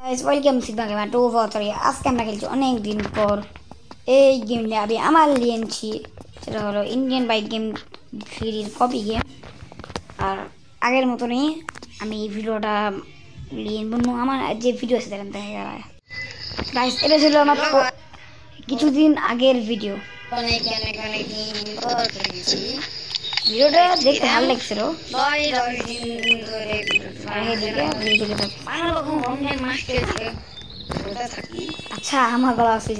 Welcome সিদ্ধা gamer 243 আজকে আমরা খেলছি অনেক দিন পর এই গেমটা আমি আমার নিয়েছি সেটা হলো ইন্ডিয়ান বাইক গেম ফ্রির কপি গেম আর আগের মতনই আমি এই ভিডিওটা নিয়ে আমার যে ভিডিও আছে দেখেন দেখা গেল গাইস এটা ছিল আমার কিছুদিন আগের ভিডিও অনেক অনেক অনেক দিন পর খেলেছি ভিডিওটা দেখতে ভালো লাগছিল দিন ধরে অনেক মাস খেয়েছে আচ্ছা আমার গলা আসছে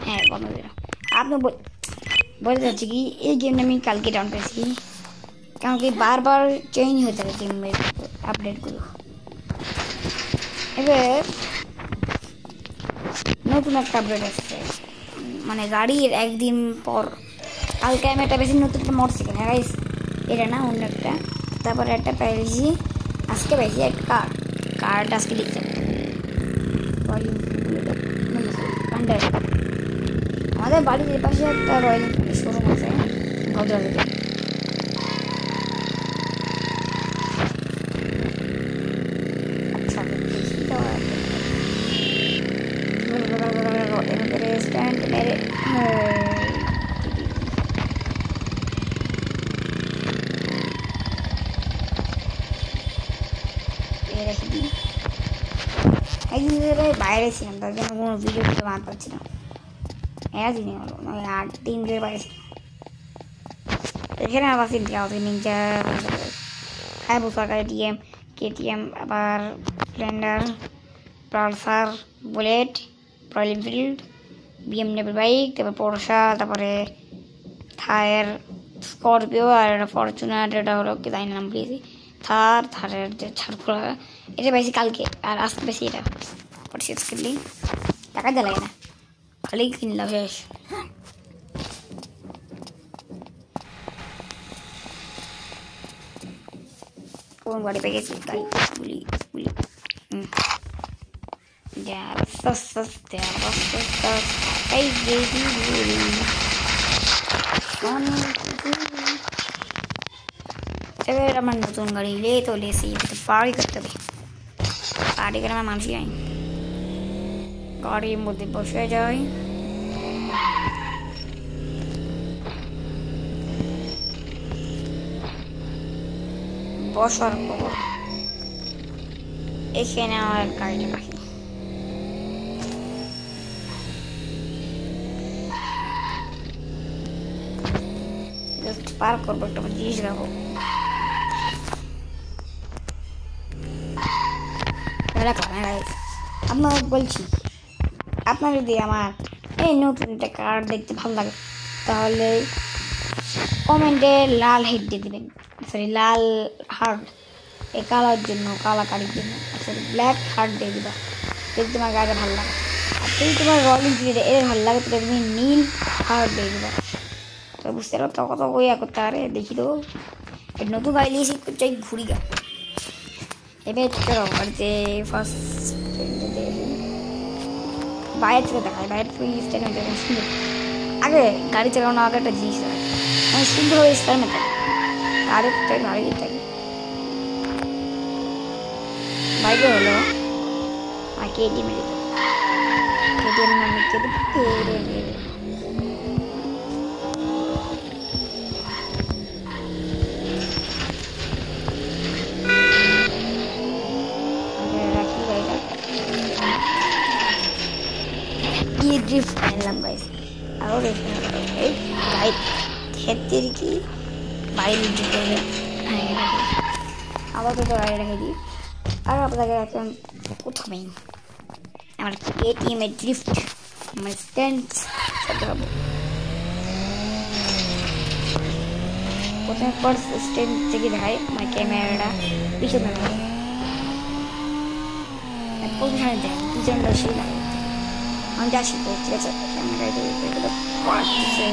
হ্যাঁ বন্ধ আপনি বলতে চাচ্ছি কি এই গেমটা আমি কালকে ডাউন করেছি কারণ কি বারবার চেঞ্জ হয়ে থাকে গেমের আপডেটগুলো এবার নতুন একটা আপডেট আসছে মানে গাড়ির একদিন পর কালকে আমি একটা বেশি নতুন একটা মোটরসাইকেল হ্যাঁ এটা না অন্য একটা তারপরে একটা পেয়েছি আজকে পেয়েছি একটা কার্ড আজকে লিখছে আমাদের বাড়ির পাশে একটা রয়্যাল এনফিল্ড শোরুম আছে ভদ্রলোকে स्टैंड मेरे বাইরে ছিলাম তার জন্য কোনো ভিডিও বানাতে পারছি না দিনই হলো 8 দিন ধরে বাইরে ছিলাম এখানে আবার চিন্তা হতো নিনজা হ্যাঁ সরকারি টিএম কেটিএম আবার Splendor Pulsar bullet royal Enfield BMW bike তারপর পোরশা তারপরে থার স্করপিও আর ফরচুনার এটা হলো কি জানি নাম বলেছি থারের যে ছাড়খোলা এটা পাইছি কালকে আর আজকে বেশি এটা পারচেজ করলি টাকা দিয়ে লাগে না খালি কিনলাম শেষ কোন গাড়ি পেয়ে গেছি গাড়ি গুলি গুলি এবার আমার নতুন গাড়ি লে তো লেসি পার্টি করতে হবে পার্টি করে আমার মানুষই যাই গাড়ির মধ্যে বসে যাই বসার পর এখানে আমার গাড়িটা রাখি পার করবো একটা জিনিস রাখবো আপনার বলছি আপনার যদি আমার এই নতুন একটা কার্ড দেখতে ভালো লাগে তাহলে কমেন্টে লাল হেড দিয়ে দেবেন সরি লাল হার্ট এই কালার জন্য কালা কালির জন্য সরি ব্ল্যাক হার্ট দিয়ে দিবা যদি তোমার গাড়িটা ভালো লাগে আর যদি তোমার রয়্যাল এনফিল্ড এর ভালো লাগে তাহলে তুমি নীল হার্ট দিয়ে দিবা তো বুঝতে পারো তো কত ইয়া করতে পারে দেখি তো নতুন গাড়ি নিয়েছি চাই ঘুরি গা এবার চলো বাড়িতে ফার্স্ট বাইরে থেকে দেখায় বাইরে থেকে স্ট্যান্ড সুন্দর আগে গাড়ি চালানো আগে একটা জিনিস অনেক সুন্দর হয়ে স্টার মেতে গাড়ি গাড়ি থাকে বাইকে হলো আর কেটিএম কেটিএম নামে ড্রিফট আনলাম গাইস আরও এই গাইড খেতে কি বাড়ি নিতে করবে আবার তো গাড়ি রেখে দিই আর আপনাকে এখন প্রথমেই আমার কেটিএমের ড্রিফট আমার স্ট্যান্ড করতে হবে প্রথমে ফার্স্ট স্ট্যান্ড থেকে দেখায় আমার ক্যামেরাটা পিছনে পজিশনে দেয় পিছনটা সেই লাগে আমি যাচ্ছি তো ঠিক আছে ক্যামেরায় করতেছে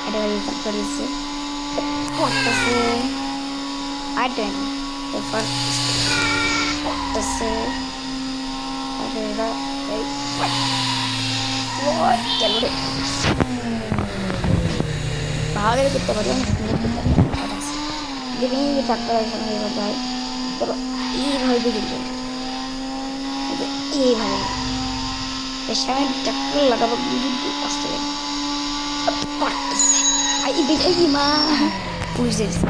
এটা করেছে করতেছে আর দেন করতেছে ভালো করতে পারি দেখেন এই ট্রাক্টর এখানে এভাবে যায়, তারপর এইভাবে দেখে যায়, এইভাবে এর সামনে ট্রাক্টর লাগাবো কিন্তু আসতে পারতেছে। এই দেখে এই মা পুলিশ দেখছে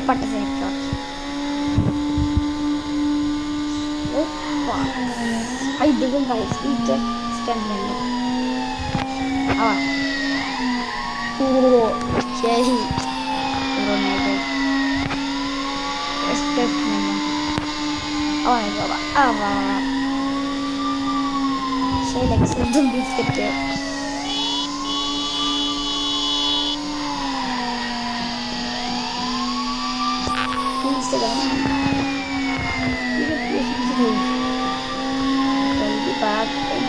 পারতেছে একটা ভাই দেখুন ভাই স্পিডটা স্ট্যান্ড নেন আবার ও সেই পুরো নেবে স্টেপ নেন আবার বাবা আবার সেই লাগছে একদম বিস্কেটে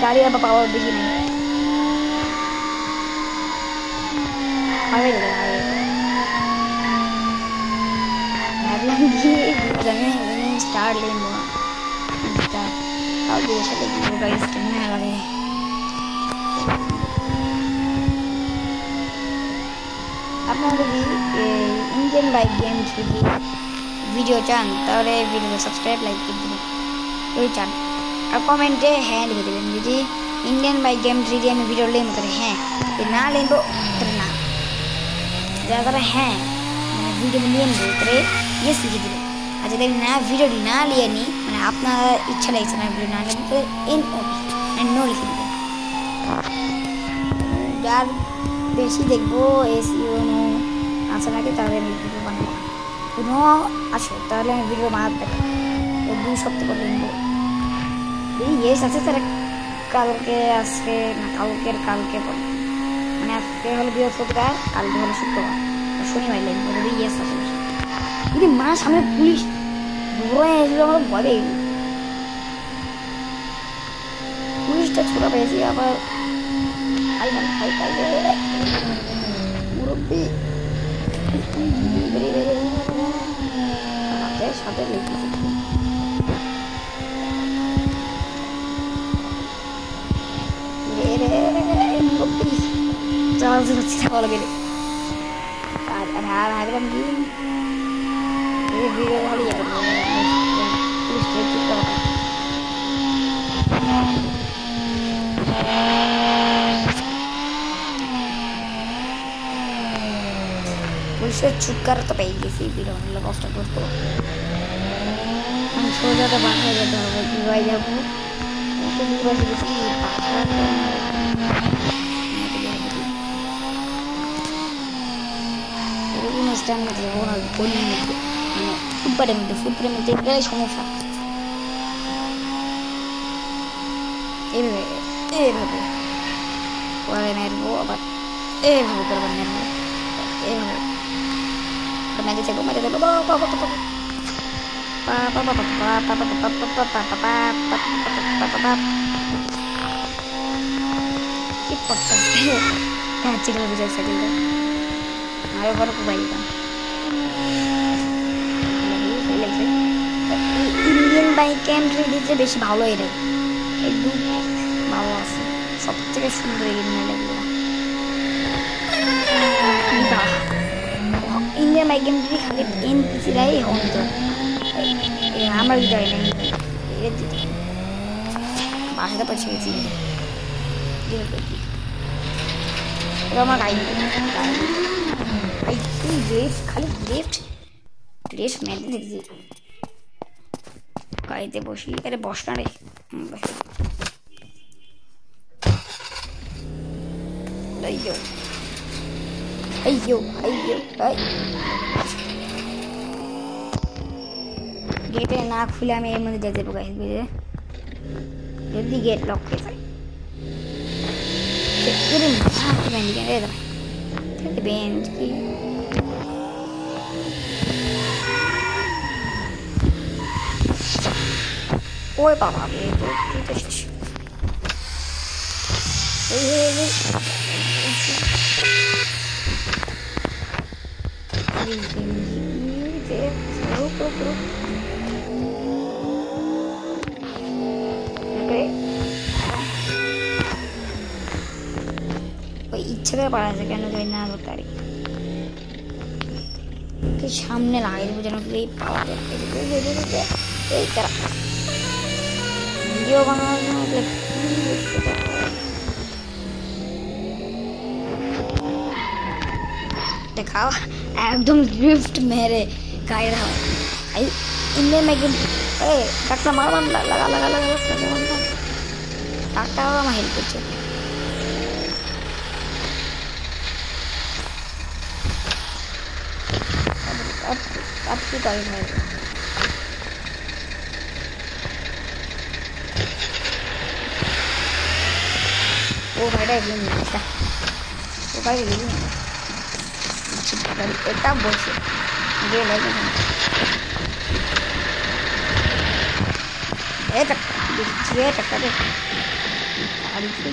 गाड़ी अब पावर देखी नहीं स्टार्ट लेंगे আপনারা যদি ইন্ডিয়ান বাইক গেম যদি ভিডিও চান তাহলে ভিডিও সাবস্ক্রাইব লাইক করে দিবেন যদি চান আর কমেন্টে হ্যাঁ লিখে দেবেন যদি ইন্ডিয়ান বাইক গেম 3D আমি ভিডিও লেম করে হ্যাঁ যদি না লেনবো তাহলে না যারা তারা হ্যাঁ মানে ভিডিও নিয়ে নেবো তাহলে ইয়েস লিখে দেবেন আর যদি আমি না ভিডিও না নিয়ে নিই মানে আপনার ইচ্ছা লাগছে না ভিডিও না নেবেন তাহলে এন মানে নো লিখে দেবেন যার বেশি দেখবো এসিও আছে নাকি তাহলে আমি ভিডিও বানাবো কোনো আসে তাহলে আমি ভিডিও বানাতে পারি 2 সপ্তাহ পর নেবো ইয়েস আছে তাহলে কালকে আজকে না কালকে পরে মানে আজকে হলো বৃহস্পতিবার কালকে হলো শুক্রবার শনিবার লেন যদি ইয়েস আছে যদি মা সামনে পুলিশ দৌড়ে এসেছিল আমার ভয় পুলিশটা ছোটা পেয়েছি আবার মুরব্বী হাতের সাথে লেগেছে ভালো গেলে আর ভাবলাম কি ভালো যাবে পুলিশের ছুটকারা তো পেয়ে গেছি বিরল কষ্ট করতো আমি সোজাতে বাসায় যেতে হবে কীভাবে যাবো স্ট্যান্ড মধ্যে যাবো না গলির মধ্যে মানে ফুটপাথের মধ্যে গেলে সমস্যা এইভাবে পরে নেবো আবার এইভাবে করবার নেবো এইভাবে মেজে থাকবো কি করতে হ্যাঁ চিকেন বুঝাই সাইকেলটা আরো বড় খুব ইন্ডিয়ান বাইক গেম 3D বেশি ভালো এটা একদম ভালো আছে সব থেকে সুন্দর এই গেম লাগলো ইন্ডিয়ান বাইক গেম 3D খালি এনপিসিরাই অন্ত আমার ভিডিও নেই বাসাটা পৌঁছে গেছি আমার গাড়ি লেফট খালি লেফট মেরে দেখছি গাড়িতে বসি আরে বস না রে গেটে না খুলে আমি এর মধ্যে যেতে পারি বুঝে যদি গেট লক হয়ে যায় বেঞ্চ কি ওই বাবা শেষ ইচ্ছে করে পাঠাচ্ছে কেন যাই না ধরতে পারি সামনে লাগাই দেবো যেন এই পাওয়াতে এই তারা ভিডিও বানানোর জন্য দেখাও একদম ড্রিফট মেরে গাড়ি দেখাও ইন্ডিয়ান বাইকিং কাকটা মার লাগা লাগা লাগা কাকটাও আমার হেল্প করছে अब की गाड़ी है वो गाड़ी है नहीं है वो गाड़ी नहीं है अच्छी गाड़ी इतना बहुत ये लगे ये तक दे गाड़ी की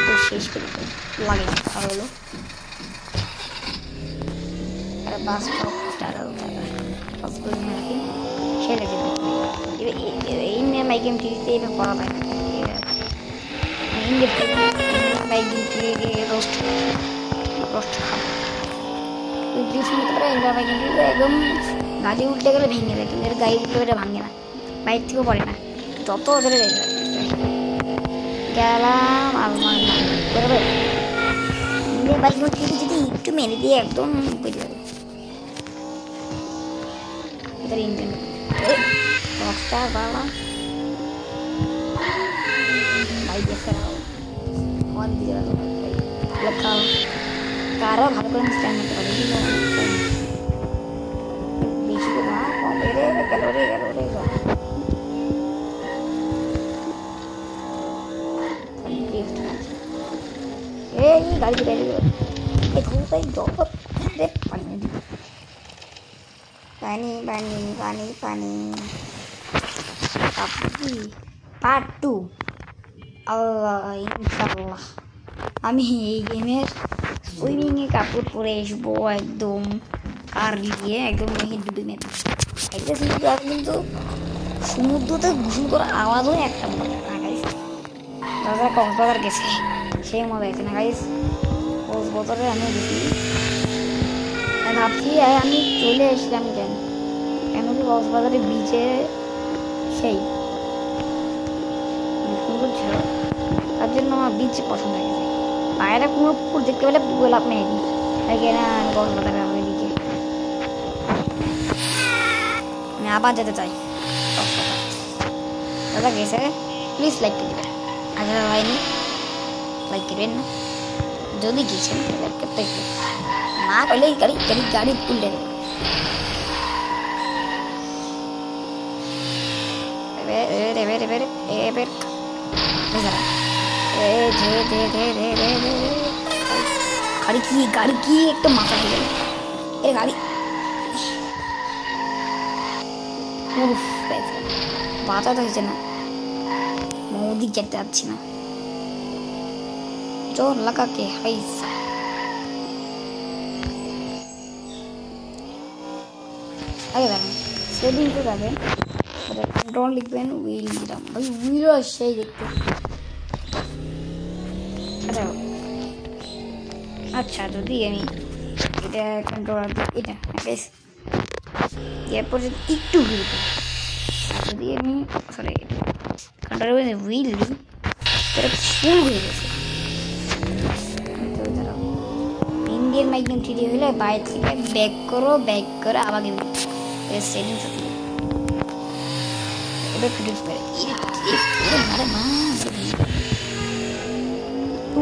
तो शेष पे लगे हेलो अरे बस स्टार्ट होता है बस कोई नहीं खेले थे इनमें माइकिंग ठीक से पे पड़ा था इनके माइकिंग के रोस्ट खा कोई बीच में तो इनका माइकिंग के एकदम गाड़ी उल्टे कर भेंगे लेकिन मेरे गाड़ी के भांगे ना बाइक थी वो पड़े ना যত ধরে গেলাম আর বরাবর ইন্ডিয়ান বাইক যদি একটু মেরে দিয়ে একদম বেরিয়ে যাবে इधर इंजन रॉकस्टार वाला भाई जैसे रहा कौन दिया लखा कारा भाग कर स्टैंड में कर दी बीच को ना मेरे कैलोरी ये गाड़ी की बैटरी एक होता है जॉब दे पानी पार्ट 2 ইনশাআল্লাহ আমি এই গেমের সুইমিংয়ে কাপড় পরে আসবো একদম কার নিয়ে একদম ডুবে মেরে একটা কিন্তু সমুদ্রতে ঘুষুন করে আওয়াজও একটা মজা না গাইস যারা কক্সবাজার গেছে সেই মজা আছে না গাইস কক্সবাজারে আমি গেছি ভাবছি আমি চলে এসলাম কেন কি কক্সবাজারে বিচে সেই সুন্দর ছিল তার জন্য আমার বিচ পছন্দ হয়ে গেছে বাইরে কোনো পুকুর দেখতে পেলে পুকুর লাভ নেই তাই না আমি কক্সবাজারে আমার বিচে আমি আবার যেতে চাই দাদা গেছে প্লিজ লাইক করে দেবেন আগে হয়নি লাইক করবেন না যদি গেছেন লাইক করতে না করলে গাড়ি উল্টে দেবে गाड़ी की एक तो माथा है ये गाड़ी बाता तो ना मोदी कहते अच्छी ना जो लगा के है सेटिंग को जाके कंट्रोल लिखবেন হুইল দিলাম ভাই হুইল সেই দেখতে আচ্ছা যদি আমি এটা কন্ট্রোল এটা গাইস এরপর যদি একটু হুইল আর যদি আমি সরি কন্ট্রোল হুইল দিই তাহলে ফুল হয়ে গেছে ইন্ডিয়ান মাইকিং থ্রি হলে বাইক থেকে ব্যাক করে আবার settings Produce per mare male tu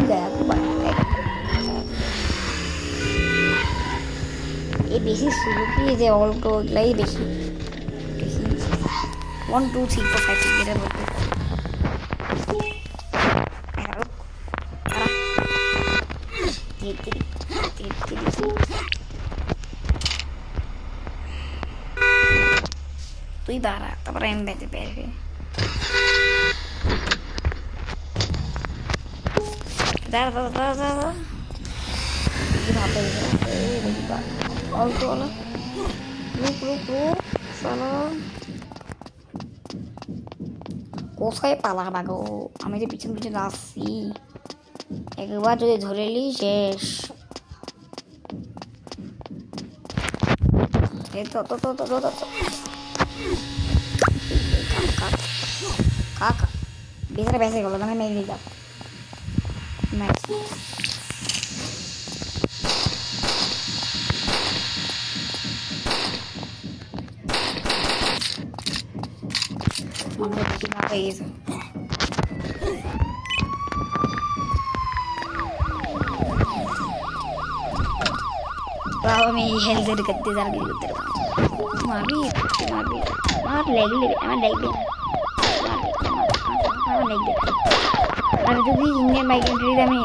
ये बेसी Suzuki is all to like बेसी 1 2 3 4 5 6 गेटर बोलते tu ibarat apa yang bete bete dar কোথায় পালা বাগো আমি যে পিছন পিছন আসছি একবার যদি ধরে নি শেষ। এই তো তো তো তো তো তো কাকা ভিতরে বেঁচে গেল, মানে মেরে নিয়ে যাও। হয়ে গেছে। আমি হেলথের করতে যার কি করতে মারবি মারবি আমার লাগলে আমার লাগবে আমার লাগবে। আর যদি ইন্ডিয়ান বাইক এন্ট্রি আমি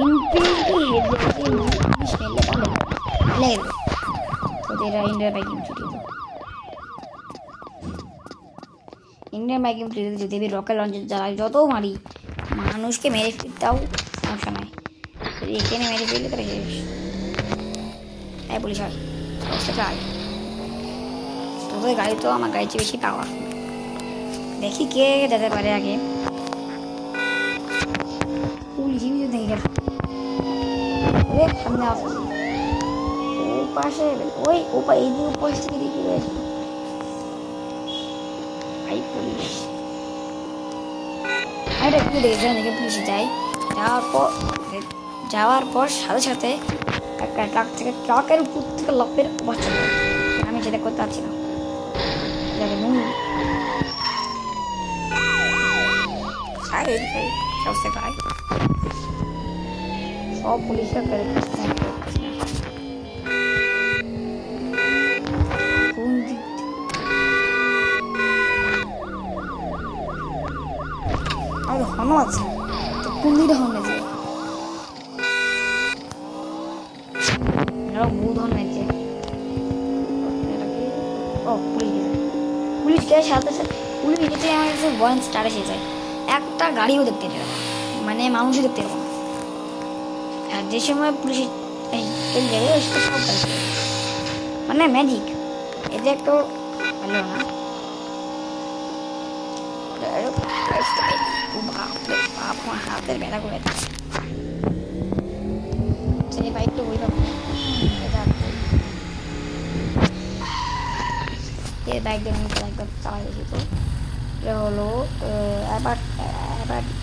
ইনফিনিটি হেড যেতে মিশলে তাহলে লাগবে তো এরা Indian bike entry Indian bike entry যদি আমি রকেট লঞ্চার জ্বালাই যত মারি মানুষকে মেরে ফিরতাও সমস্যা নাই, এখানে মেরে ফেললে তারা শেষ। এই পুলিশ হয় তোদের গাড়ি তো আমার গাড়ির চেয়ে বেশি পাওয়ার। দেখি কে যেতে পারে আগে। পুলিশই দেখে গেল সামনে আসছে ও পাশে ওই এই দিকে পুলিশ থেকে দেখি ভাই পুলিশ এটা একটু দেখে দেখে পুলিশে যায়। যাওয়ার পর সাথে সাথে একটা ট্রাক থেকে ট্রাকের উপর থেকে লপের অবস্থা আমি সেটা করতে পারছি না। সব পুলিশরা করে হন আছে তো কোন দিকে হন আছে পুলিশ গিয়ে সাথে সাথে পুলিশ যেতে আমার কাছে ভয়েস স্টার এসে যায়। একটা গাড়িও দেখতে পাবো না, মানে মানুষও দেখতে পাবো না। আর যে সময় পুলিশ সব গাড়ি মানে ম্যাজিক এতে একটু ভালো না। হাতের ব্যথা করে সেই বাইকটা ওই রকম এই বাইক দিয়ে আমি একবার চালাই এসেছি। এটা হলো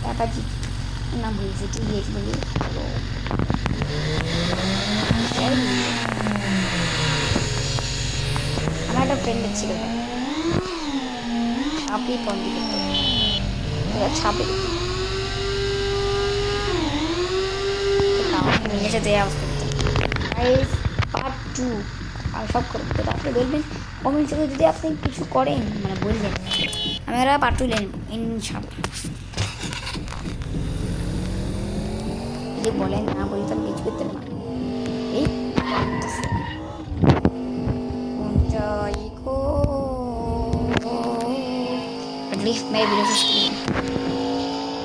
অ্যাপাচি নাম বলছি টিভিএক্স বলি। আমার একটা ফ্রেন্ড ছিল ছাপি পন্দি করতে ছাপি নিয়ে যেতে পার্ট 2 আমি সব করবো। তো আপনি বলবেন কমেন্ট থেকে যদি আপনি কিছু করেন মানে বলবেন আমি ওরা পার্ট 2 নেব ইনশাআল্লাহ। যদি বলেন না বলি তো আমি কিছু করতে না। এই লিফট মেরে ভিডিও শেষ করি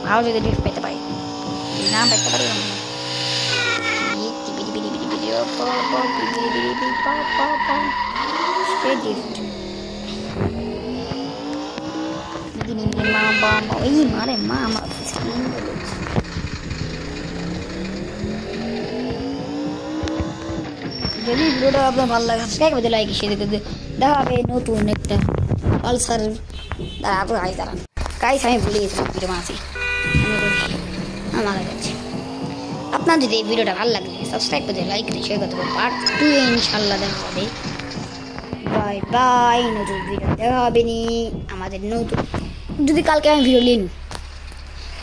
ভালো যদি লিফট পেতে পারি না পেতে পারি মারে মা আমার যদি ভিডিওটা আপনার ভালো লাগে সাবস্ক্রাইব করে লাইক শেয়ার করে দেখা হবে নতুন একটা পালসার দাঁড়া আপনার গাড়ি দাঁড়ান গাইস আমি ভুলে গেছিলাম ভিডিও বানাচ্ছি আমার কাছে। আপনার যদি এই ভিডিওটা ভালো লাগে সাবস্ক্রাইব করে লাইক করে শেয়ার করতে হবে। পার্ট 2 ইনশাআল্লাহ দেখা হবে। Bye bye. নতুন ভিডিও দেখা হবে নি আমাদের নতুন যদি কালকে আমি ভিডিও নিই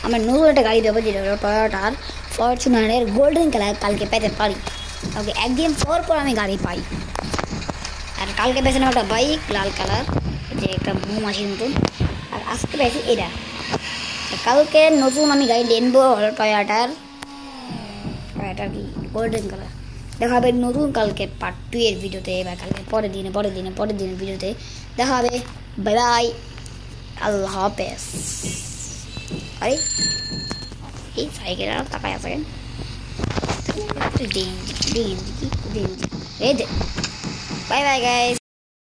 আমার নতুন একটা গাড়ি দেবো যেটা হলো টয়োটার ফরচুনারের গোল্ডেন কালার কালকে পেতে পারি। কালকে একদিন পর আমি গাড়ি পাই। আর কালকে পেয়েছিলাম একটা বাইক লাল কালার যে একটা মৌমাছির মতন। আর আজকে পেয়েছি এটা। কালকে নতুন আমি গাড়ি নেবো হলো টয়োটার কি গোল্ডেন কালার। দেখা হবে নতুন কালকে পার্ট 2 এর ভিডিওতে বা কালকে পরের দিনের ভিডিওতে দেখা হবে। বাই বাই আল্লাহ হাফেজ। আরে এই সাইকেল আর তাকায় আছে বাই বাই গাইস।